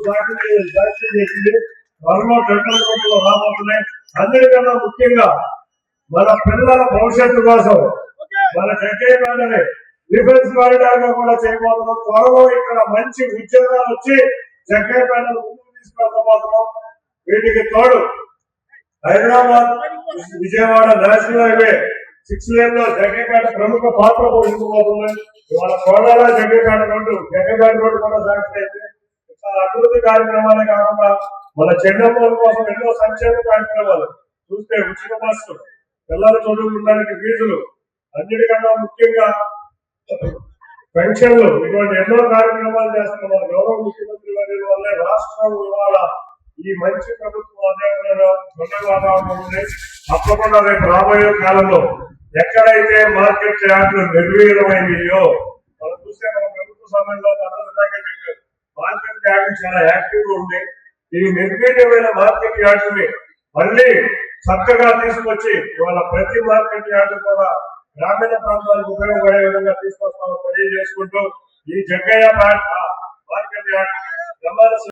జాగ్రత్త చేసింది. త్వరలో టెండర్ కోర్టులో రాబోతున్నాయి. అందరికన్నా ముఖ్యంగా మన పిల్లల భవిష్యత్తు కోసం మన జగ్గయ్యపేటని డిఫెన్స్ కారిడార్ గా కూడా చేయబోతున్నాం. త్వరలో ఇక్కడ మంచి ఉద్యోగాలు వచ్చి జగ్గయ్యపేటను ముందుకు తీసుకెళ్ళబోతున్నాం. వీటికి తోడు Hyderabad Vijayawada national highway 6 lane లో జగ్గయ్యపేట ప్రముఖ పాత్ర పోషించబోతుంది. ఇవాళ కోడాల జగ్గయ్యపేట రోడ్డు కూడా శాంక్షన్ అయింది. అభివృద్ధి కార్యక్రమాలే కాకుండా మన చెన్నమ్మల కోసం ఎన్నో సంక్షేమ కార్యక్రమాలు చూస్తే ఉచిత బస్సు, పిల్లలు చదువుకోవడానికి ఫీజులు, అన్నిటికన్నా ముఖ్యంగా పెన్షన్లు, ఇటువంటి ఎన్నో కార్యక్రమాలు చేస్తున్నారు. గౌరవ ముఖ్యమంత్రి వర్యుల వల్లే రాష్ట్రం ఇవాళ ఈ మంచి ప్రభుత్వం అదే వాతావరణం ఉంది. తప్పకుండా రేపు రాబోయే కాలంలో ఎక్కడైతే మార్కెట్ యార్డులు నిర్వీర్యమైనయో మనం చూస్తే మన ప్రభుత్వ సమయంలో మార్కెట్ యార్డు చాలా యాక్టివ్ గా ఉంది. ఈ నిర్వీర్యమైన మార్కెట్ యార్డుని మళ్ళీ చక్కగా తీసుకొచ్చి ఇవాళ ప్రతి మార్కెట్ యార్డు కూడా గ్రామీణ ప్రాంతాలకు ఉపయోగపడే విధంగా తీసుకొస్తామని తెలియజేసుకుంటూ ఈ జగ్గయ్యపేట మార్కెట్ యార్డ్